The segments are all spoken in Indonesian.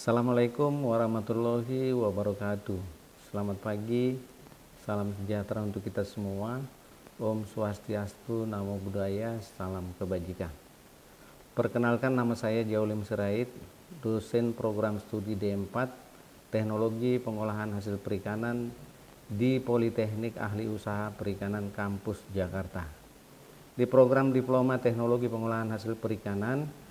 Assalamualaikum warahmatullahi wabarakatuh. Selamat pagi, salam sejahtera untuk kita semua. Om Swastiastu, Namo Buddhaya, salam kebajikan. Perkenalkan, nama saya Jaulim Sirait, dosen program studi D4 Teknologi Pengolahan Hasil Perikanan di Politeknik Ahli Usaha Perikanan Kampus Jakarta. Di program Diploma Teknologi Pengolahan Hasil Perikanan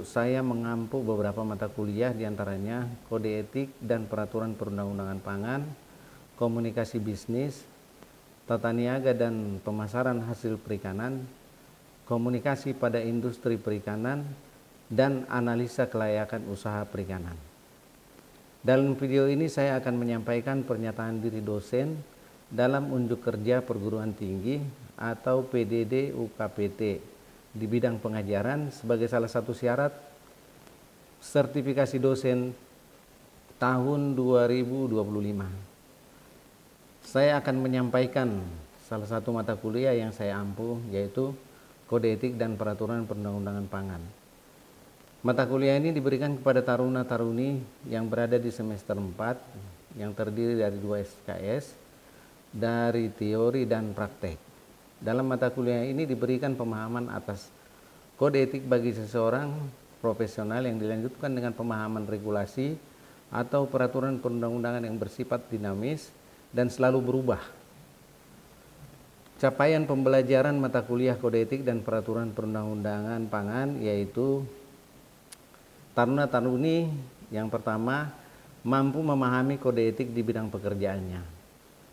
saya mengampu beberapa mata kuliah, diantaranya kode etik dan peraturan perundang-undangan pangan, komunikasi bisnis, tata niaga dan pemasaran hasil perikanan, komunikasi pada industri perikanan, dan analisa kelayakan usaha perikanan. Dalam video ini saya akan menyampaikan pernyataan diri dosen dalam unjuk kerja perguruan tinggi atau PDD UKPT di bidang pengajaran sebagai salah satu syarat sertifikasi dosen tahun 2025. Saya akan menyampaikan salah satu mata kuliah yang saya ampu, yaitu kode etik dan peraturan perundang-undangan pangan. Mata kuliah ini diberikan kepada taruna-taruni yang berada di semester 4 yang terdiri dari 2 SKS dari teori dan praktek. Dalam mata kuliah ini diberikan pemahaman atas kode etik bagi seseorang profesional yang dilanjutkan dengan pemahaman regulasi atau peraturan perundang-undangan yang bersifat dinamis dan selalu berubah. Capaian pembelajaran mata kuliah kode etik dan peraturan perundang-undangan pangan yaitu taruna-taruni yang pertama mampu memahami kode etik di bidang pekerjaannya,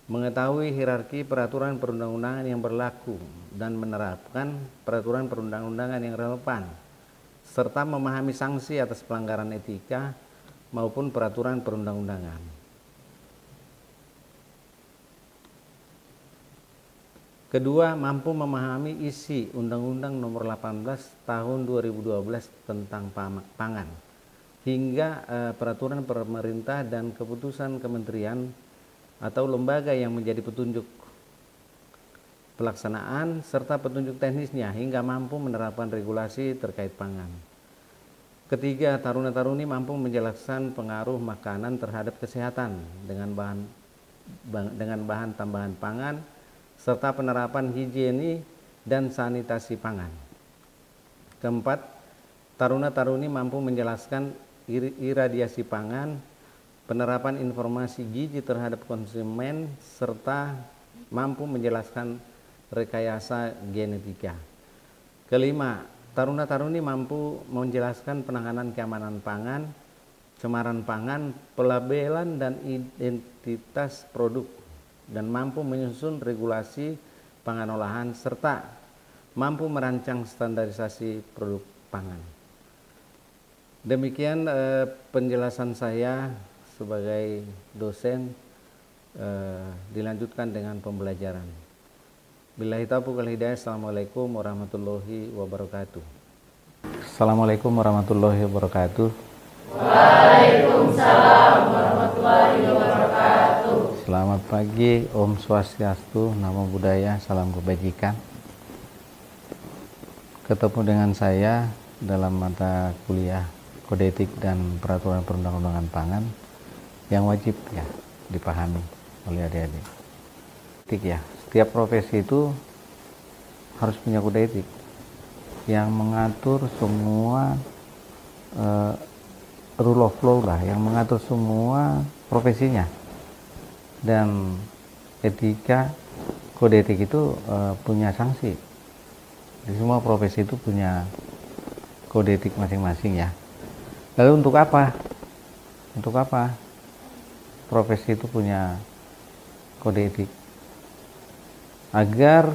mengetahui hierarki peraturan perundang-undangan yang berlaku dan menerapkan peraturan perundang-undangan yang relevan, serta memahami sanksi atas pelanggaran etika maupun peraturan perundang-undangan. Kedua, mampu memahami isi Undang-Undang Nomor 18 Tahun 2012 tentang pangan hingga peraturan pemerintah dan keputusan kementerian atau lembaga yang menjadi petunjuk pelaksanaan serta petunjuk teknisnya hingga mampu menerapkan regulasi terkait pangan. Ketiga, taruna-taruni mampu menjelaskan pengaruh makanan terhadap kesehatan dengan bahan tambahan pangan serta penerapan higiene dan sanitasi pangan. Keempat, taruna-taruni mampu menjelaskan iradiasi pangan, penerapan informasi gizi terhadap konsumen, serta mampu menjelaskan rekayasa genetika. Kelima, taruna-taruni mampu menjelaskan penanganan keamanan pangan, cemaran pangan, pelabelan dan identitas produk, dan mampu menyusun regulasi pangan olahan, serta mampu merancang standarisasi produk pangan. Demikian penjelasan saya sebagai dosen, dilanjutkan dengan pembelajaran. Billahi taufiq wal hidayah. Assalamualaikum warahmatullahi wabarakatuh. Assalamualaikum warahmatullahi wabarakatuh. Waalaikumsalam warahmatullahi wabarakatuh. Selamat pagi, Om Swastiastu, Namo Buddhaya, salam kebajikan. Ketemu dengan saya dalam mata kuliah kode etik dan peraturan perundang-undangan pangan yang wajib ya dipahami oleh adik-adik. Etik ya, setiap profesi itu harus punya kode etik yang mengatur semua rule of law lah, yang mengatur semua profesinya. Dan etika, kode etik itu punya sanksi. Di semua profesi itu punya kode etik masing-masing ya. Lalu untuk apa? Untuk apa profesi itu punya kode etik? Agar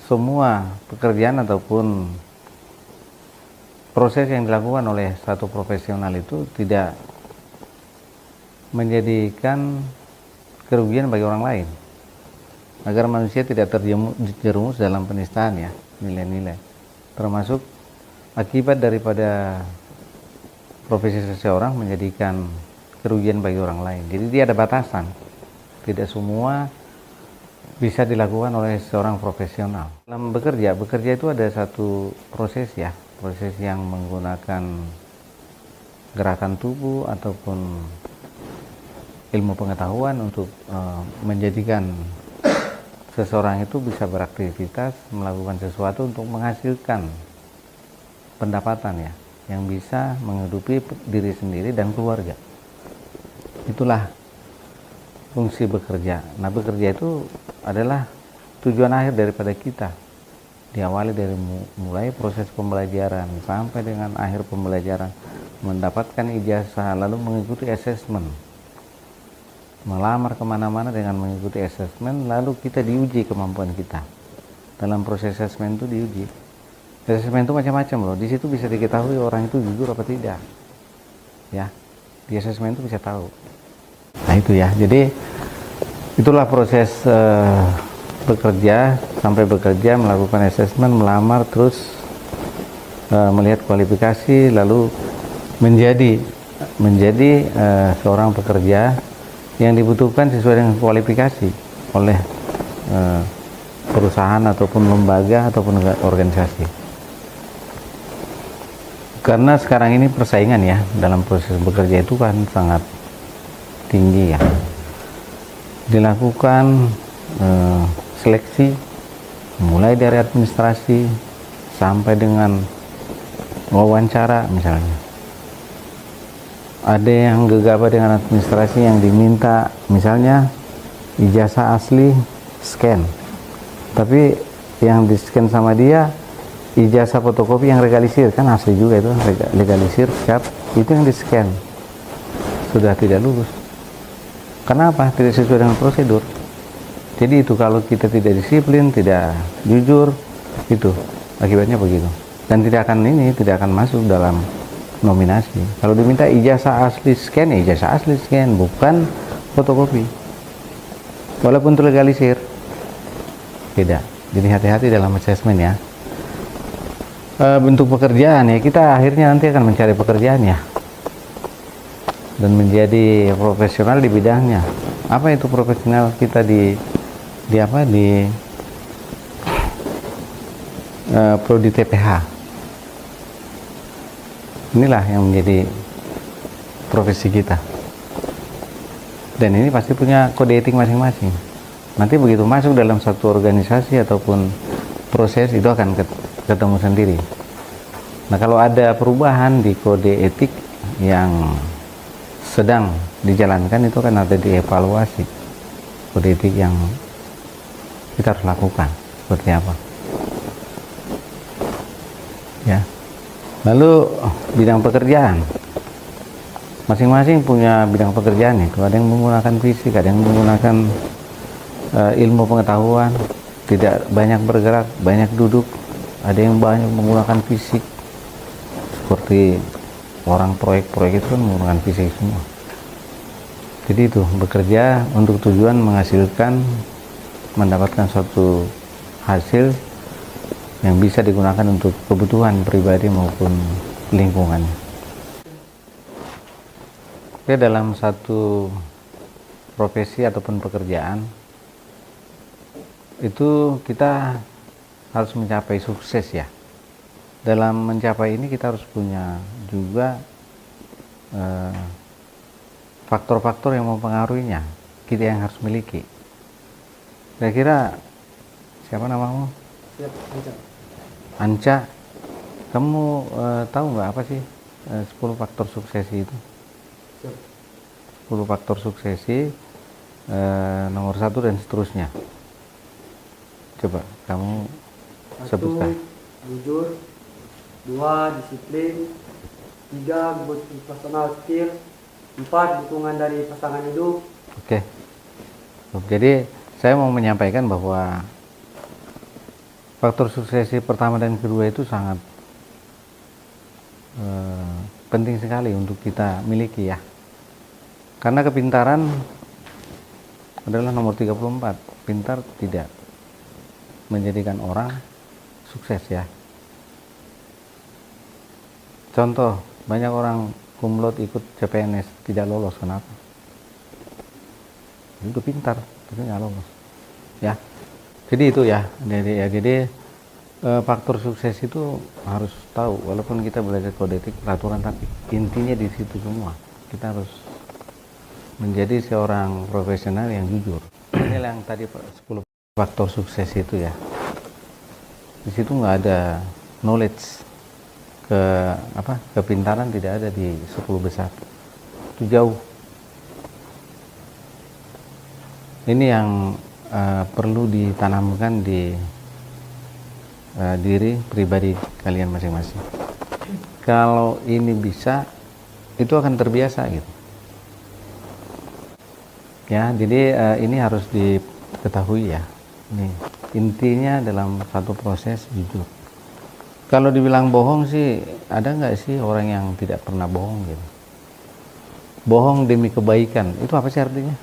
semua pekerjaan ataupun proses yang dilakukan oleh satu profesional itu tidak menjadikan kerugian bagi orang lain, agar manusia tidak terjerumus dalam penistaan ya, nilai-nilai, termasuk akibat daripada profesi seseorang menjadikan kerugian bagi orang lain. Jadi dia ada batasan, tidak semua bisa dilakukan oleh seorang profesional. Dalam bekerja itu ada satu proses ya, proses yang menggunakan gerakan tubuh ataupun ilmu pengetahuan untuk menjadikan seseorang itu bisa beraktivitas, melakukan sesuatu untuk menghasilkan pendapatan ya, yang bisa menghidupi diri sendiri dan keluarga. Itulah fungsi bekerja. Nah, bekerja itu adalah tujuan akhir daripada kita. Diawali dari mulai proses pembelajaran sampai dengan akhir pembelajaran, mendapatkan ijazah, lalu mengikuti asesmen, melamar kemana-mana dengan mengikuti asesmen, lalu kita diuji kemampuan kita. Dalam proses asesmen itu diuji. Asesmen itu macam-macam loh. Di situ bisa diketahui orang itu jujur apa tidak. Ya, di asesmen itu bisa tahu. Nah itu ya. Jadi itulah proses bekerja, sampai bekerja, melakukan asesmen, melamar, terus melihat kualifikasi, lalu menjadi seorang pekerja yang dibutuhkan sesuai dengan kualifikasi oleh perusahaan ataupun lembaga ataupun organisasi. Karena sekarang ini persaingan ya dalam proses bekerja itu kan sangat tinggi ya. Dilakukan seleksi mulai dari administrasi sampai dengan wawancara misalnya. Ada yang gegabah dengan administrasi yang diminta misalnya ijazah asli scan, tapi yang di scan sama dia ijazah fotokopi yang legalisir, kan asli juga itu, legalisir siap, itu yang di scan, sudah tidak lulus. Kenapa? Tidak sesuai dengan prosedur. Jadi itu kalau kita tidak disiplin, tidak jujur, itu akibatnya begitu. Dan tidak akan masuk dalam nominasi. Kalau diminta ijazah asli scan, ya ijazah asli scan, bukan fotokopi. Walaupun terlegalisir, beda. Jadi hati-hati dalam asesmen ya. Bentuk pekerjaan ya, kita akhirnya nanti akan mencari pekerjaan ya, dan menjadi profesional di bidangnya. Apa itu profesional? Kita di prodi TPH. Inilah yang menjadi profesi kita. Dan ini pasti punya kode etik masing-masing. Nanti begitu masuk dalam satu organisasi ataupun proses, itu akan ketemu sendiri. Nah, kalau ada perubahan di kode etik yang sedang dijalankan, itu kan ada dievaluasi kode etik yang kita harus lakukan seperti apa ya. Lalu bidang pekerjaan, masing-masing punya bidang pekerjaan itu. Ada yang menggunakan fisik, ada yang menggunakan ilmu pengetahuan, tidak banyak bergerak, banyak duduk. Ada yang banyak menggunakan fisik, seperti orang proyek-proyek itu kan menggunakan fisik semua. Jadi itu bekerja untuk tujuan menghasilkan, mendapatkan suatu hasil yang bisa digunakan untuk kebutuhan pribadi maupun lingkungan. Oke, dalam satu profesi ataupun pekerjaan itu kita harus mencapai sukses ya. Dalam mencapai ini kita harus punya juga faktor-faktor yang mempengaruhinya, kita yang harus miliki. Kira-kira siapa namamu? Anca. Kamu tahu nggak apa sih 10 faktor suksesi itu? 10 faktor suksesi, nomor 1 dan seterusnya. Coba kamu sebutkan. 1. Jujur. 2. Disiplin. 3. Personal skill. 4. Dukungan dari pasangan hidup. Oke. Jadi saya mau menyampaikan bahwa faktor suksesi pertama dan kedua itu sangat penting sekali untuk kita miliki ya. Karena kepintaran adalah nomor 34. Pintar tidak menjadikan orang sukses ya. Contoh, banyak orang cum laude ikut CPNS tidak lolos, kenapa? Itu pintar tapi nggak lolos ya. Jadi itu ya, jadi faktor sukses itu harus tahu, walaupun kita belajar kode etik peraturan, tapi intinya di situ semua. Kita harus menjadi seorang profesional yang jujur. Ini yang tadi 10 faktor sukses itu ya. Di situ nggak ada knowledge, kepintaran tidak ada di 10 besar. Itu jauh. Ini yang perlu ditanamkan di diri pribadi kalian masing-masing. Kalau ini bisa, itu akan terbiasa gitu. Ya, jadi ini harus diketahui ya. Ini intinya dalam satu proses jujur. Kalau dibilang bohong sih, ada nggak sih orang yang tidak pernah bohong gitu? Bohong demi kebaikan, itu apa sih artinya?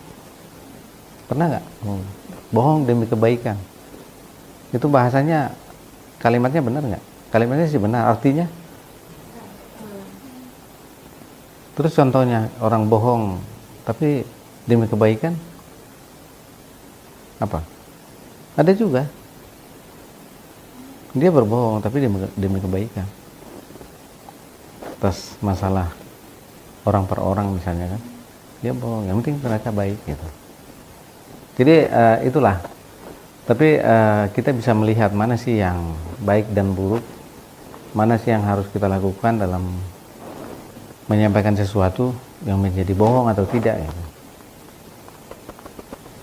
Pernah nggak? Bohong demi kebaikan. Itu bahasanya, kalimatnya benar nggak? Kalimatnya sih benar, artinya? Terus contohnya, orang bohong, tapi demi kebaikan? Apa? Ada juga. Dia berbohong, tapi demi kebaikan. Atas masalah orang per orang misalnya kan. Dia bohong, yang penting mereka baik gitu. Jadi itulah. Tapi kita bisa melihat mana sih yang baik dan buruk, mana sih yang harus kita lakukan dalam menyampaikan sesuatu yang menjadi bohong atau tidak gitu.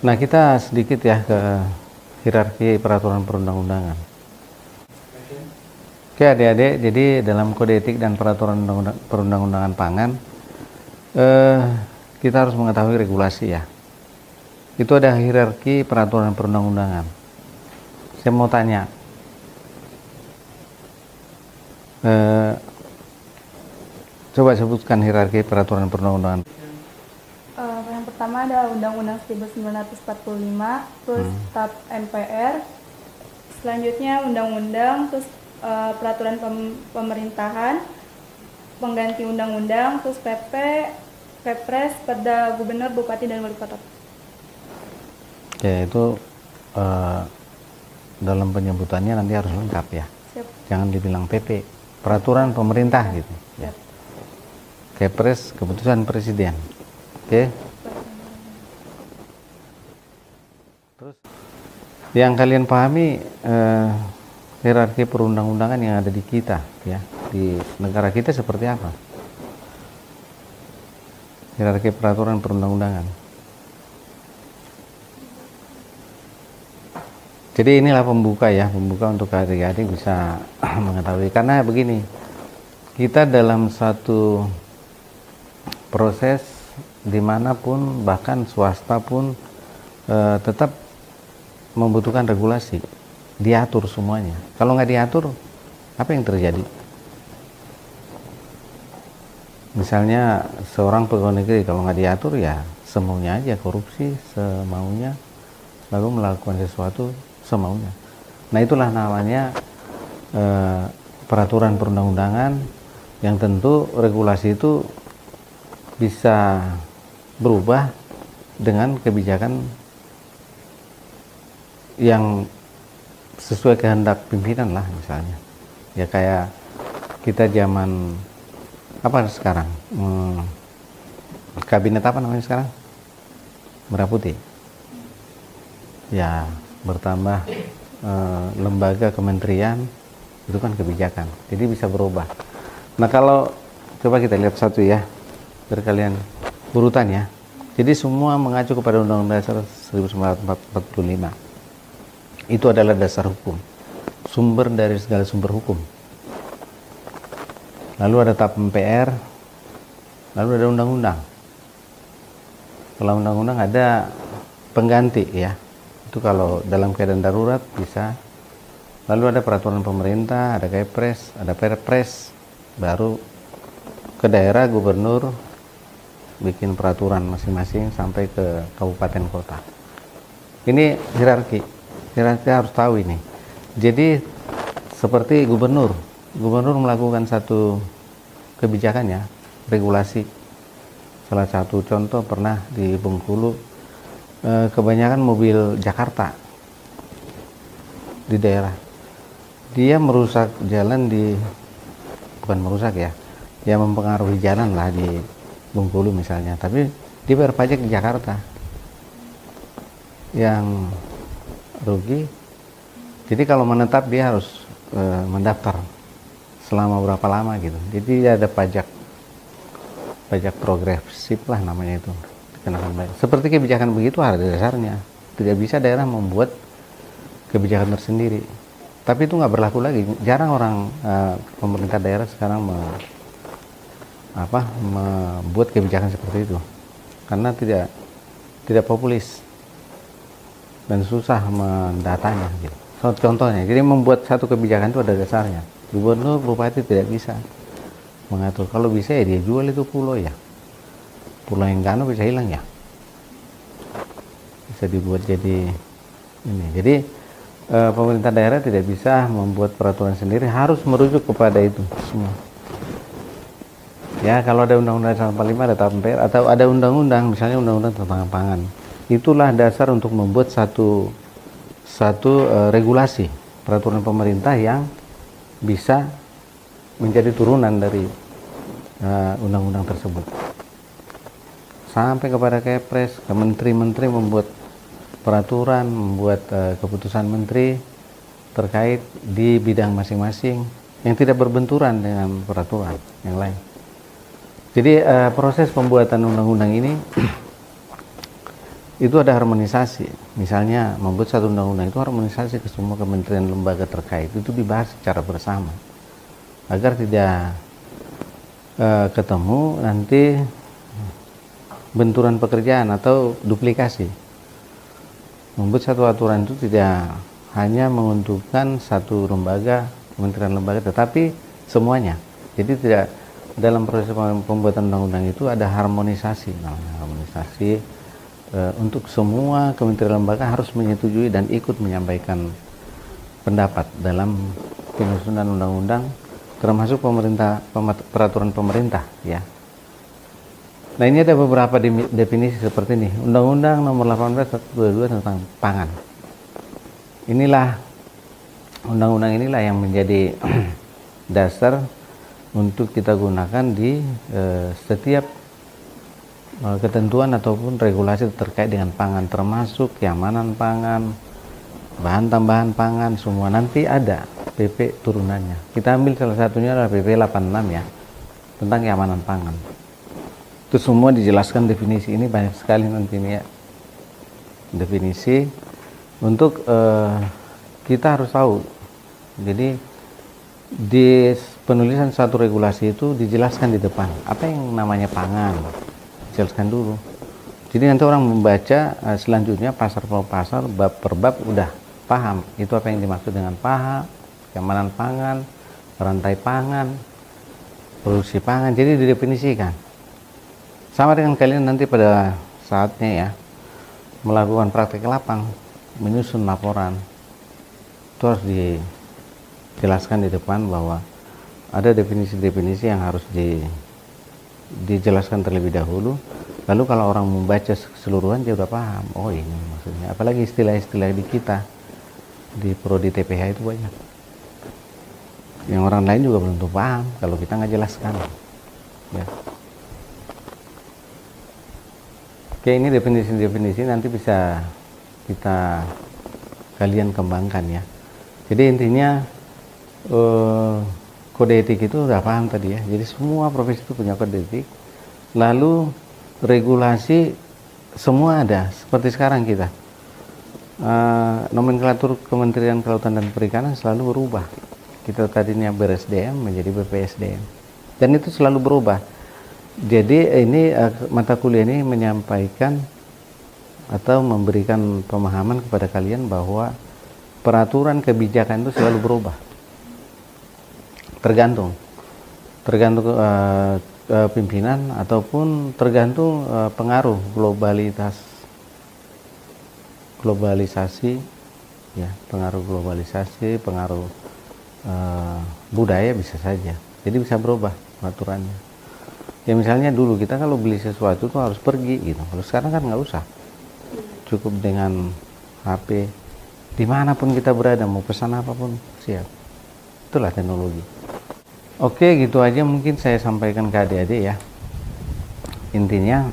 Nah, kita sedikit ya ke hierarki peraturan perundang-undangan. Oke adik-adik, jadi dalam kode etik dan peraturan perundang-undangan pangan, kita harus mengetahui regulasi ya. Itu ada hierarki peraturan perundang-undangan. Saya mau tanya, coba sebutkan hierarki peraturan perundang-undangan. Yang pertama adalah Undang-Undang 1945, terus TAP MPR, selanjutnya Undang-Undang, terus Peraturan Pemerintahan, pengganti Undang-Undang, terus PP, Kepres, Perda Gubernur, Bupati, dan Wali Kota. Oke, itu dalam penyebutannya nanti harus lengkap ya. Siap. Jangan dibilang PP, peraturan pemerintah gitu ya. Kepres, keputusan presiden. Oke. Terus yang kalian pahami hierarki perundang-undangan yang ada di kita ya, di negara kita seperti apa? Hierarki peraturan perundang-undangan. Jadi inilah pembuka ya, pembuka untuk adik-adik bisa mengetahui. Karena begini, kita dalam satu proses dimanapun, bahkan swasta pun tetap membutuhkan regulasi, diatur semuanya. Kalau nggak diatur, apa yang terjadi? Misalnya seorang pegawai negeri kalau nggak diatur ya semaunya aja, korupsi semaunya, lalu melakukan sesuatu semaunya. Nah itulah namanya peraturan perundang-undangan, yang tentu regulasi itu bisa berubah dengan kebijakan yang sesuai kehendak pimpinan lah misalnya. Ya kayak kita zaman apa sekarang? Kabinet apa namanya sekarang? Merah Putih. Ya, bertambah lembaga kementerian, itu kan kebijakan. Jadi bisa berubah. Nah, kalau coba kita lihat satu ya, biar kalian urutan ya. Jadi semua mengacu kepada Undang-Undang Dasar 1945. Itu adalah dasar hukum, sumber dari segala sumber hukum. Lalu ada TAP MPR, lalu ada undang-undang. Kalau undang-undang ada pengganti ya, itu kalau dalam keadaan darurat bisa. Lalu ada peraturan pemerintah, ada Kepres, ada Perpres, baru ke daerah gubernur bikin peraturan masing-masing sampai ke kabupaten kota. Ini hierarki harus tahu ini. Jadi seperti gubernur melakukan satu kebijakan ya, regulasi. Salah satu contoh pernah di Bengkulu, kebanyakan mobil Jakarta di daerah. dia merusak jalan bukan merusak ya, ya mempengaruhi jalan lah di Bengkulu misalnya, tapi dia bayar pajak di Jakarta. Yang rugi, jadi kalau menetap dia harus mendaftar selama berapa lama gitu. Jadi dia ada pajak progresif lah namanya itu, dikenakan pajak. Seperti kebijakan begitu ada dasarnya. Tidak bisa daerah membuat kebijakan tersendiri. Tapi itu nggak berlaku lagi. Jarang orang pemerintah daerah sekarang membuat kebijakan seperti itu, karena tidak populis dan susah mendatanya gitu. Contohnya, jadi membuat satu kebijakan itu ada dasarnya. Gubernur, bupati tidak bisa mengatur. Kalau bisa ya dia jual itu pulau ya. Pulau Enggano bisa hilang ya. Bisa dibuat jadi ini. Jadi pemerintah daerah tidak bisa membuat peraturan sendiri, harus merujuk kepada itu semua. Ya, kalau ada undang-undang 45 ada TAPMPR atau ada undang-undang, misalnya undang-undang tentang pangan. Itulah dasar untuk membuat satu regulasi peraturan pemerintah yang bisa menjadi turunan dari undang-undang tersebut. Sampai kepada Kepres, ke menteri-menteri membuat peraturan, membuat keputusan menteri terkait di bidang masing-masing yang tidak berbenturan dengan peraturan yang lain. Jadi proses pembuatan undang-undang ini itu ada harmonisasi. Misalnya membuat satu undang-undang itu harmonisasi ke semua kementerian lembaga terkait, itu dibahas secara bersama agar tidak ketemu nanti benturan pekerjaan atau duplikasi. Membuat satu aturan itu tidak hanya menguntungkan satu lembaga, kementerian lembaga, tetapi semuanya. Jadi tidak, dalam proses pembuatan undang-undang itu ada harmonisasi, untuk semua kementerian lembaga harus menyetujui dan ikut menyampaikan pendapat dalam penyusunan undang-undang, termasuk peraturan pemerintah ya. Nah, ini ada beberapa definisi seperti ini. Undang-Undang Nomor 18 Tahun 2022 tentang pangan. Inilah undang-undang inilah yang menjadi dasar untuk kita gunakan di setiap ketentuan ataupun regulasi terkait dengan pangan, termasuk keamanan pangan, bahan tambahan pangan, semua nanti ada PP turunannya. Kita ambil salah satunya adalah PP 86 ya, tentang keamanan pangan. Itu semua dijelaskan definisi, ini banyak sekali nanti ini ya, definisi untuk kita harus tahu. Jadi di penulisan satu regulasi itu dijelaskan di depan apa yang namanya pangan, jelaskan dulu. Jadi nanti orang membaca selanjutnya pasar per pasar, bab per bab udah paham itu apa yang dimaksud dengan keamanan pangan, rantai pangan, produksi pangan. Jadi didefinisikan. Sama dengan kalian nanti pada saatnya ya melakukan praktek lapang, menyusun laporan, itu harus dijelaskan di depan bahwa ada definisi-definisi yang harus dijelaskan terlebih dahulu. Lalu kalau orang membaca keseluruhan dia udah paham, oh ini maksudnya. Apalagi istilah-istilah di kita di prodi TPH itu banyak yang orang lain juga belum tentu paham kalau kita nggak jelaskan ya. Oke, ini definisi-definisi nanti bisa kalian kembangkan ya. Jadi intinya kode etik itu udah paham tadi ya. Jadi semua profesi itu punya kode etik. Lalu regulasi semua ada. Seperti sekarang kita nomenklatur Kementerian Kelautan dan Perikanan selalu berubah. Kita tadinya BRSDM menjadi BPSDM. Dan itu selalu berubah. Jadi ini mata kuliah ini menyampaikan atau memberikan pemahaman kepada kalian bahwa peraturan kebijakan itu selalu berubah. Tergantung pimpinan ataupun tergantung pengaruh globalisasi ya, pengaruh globalisasi, pengaruh budaya bisa saja. Jadi bisa berubah peraturannya. Ya misalnya dulu kita kalau beli sesuatu tuh harus pergi gitu. Kalau sekarang kan nggak usah. Cukup dengan HP. Dimanapun kita berada, mau pesan apapun siap. Itulah teknologi. Oke, gitu aja mungkin saya sampaikan ke adik-adik ya. Intinya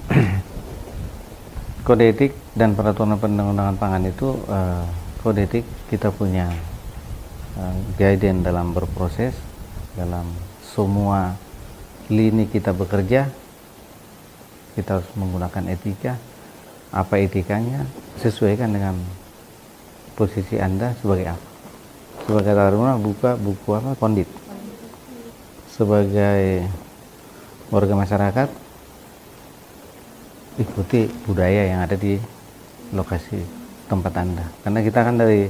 kode etik dan peraturan perundang-undangan pangan itu kode etik kita punya guidance dalam berproses, dalam semua lini kita bekerja. Kita harus menggunakan etika. Apa etikanya? Sesuaikan dengan posisi Anda sebagai apa? Sebagai taruna buka buku apa? Kondit. Sebagai warga masyarakat, ikuti budaya yang ada di lokasi tempat Anda. Karena kita kan dari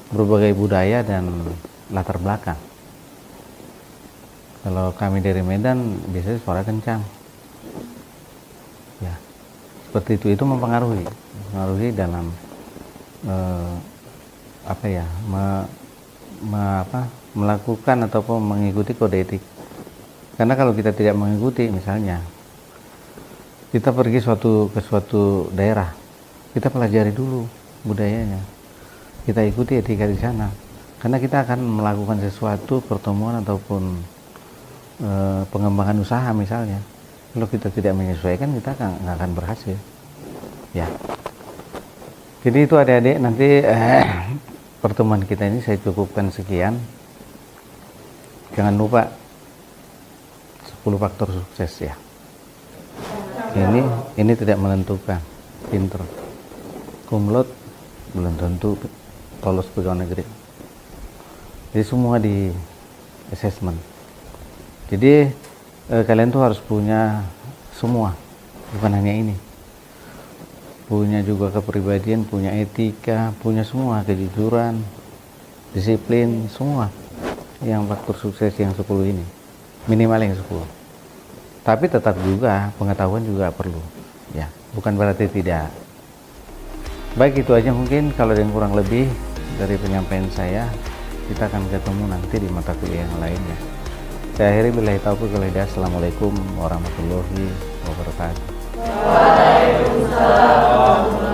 berbagai budaya dan latar belakang. Kalau kami dari Medan biasanya suara kencang. Ya, seperti itu mempengaruhi dalam melakukan ataupun mengikuti kode etik. Karena kalau kita tidak mengikuti, misalnya kita pergi ke suatu daerah, kita pelajari dulu budayanya, kita ikuti etika di sana. Karena kita akan melakukan sesuatu pertemuan ataupun pengembangan usaha misalnya. Kalau kita tidak menyesuaikan, kita nggak akan berhasil. Ya. Jadi itu adik-adik, nanti pertemuan kita ini saya cukupkan sekian. Jangan lupa 10 faktor sukses ya. Ini tidak menentukan pinter. Cum laude belum tentu lolos pegawai negeri. Jadi semua di assessment. Jadi kalian tuh harus punya semua, bukan hanya ini. Punya juga kepribadian, punya etika, punya semua, kejujuran, disiplin, semua. Yang faktor sukses yang 10 ini. Minimal yang 10. Tapi tetap juga pengetahuan juga perlu. Ya, bukan berarti tidak. Baik, itu aja mungkin. Kalau ada yang kurang lebih dari penyampaian saya, kita akan ketemu nanti di mata kuliah yang lainnya. Saya akhiri billahi taufiq wal hidayah. Assalamualaikum warahmatullahi wabarakatuh. Waalaikumsalam.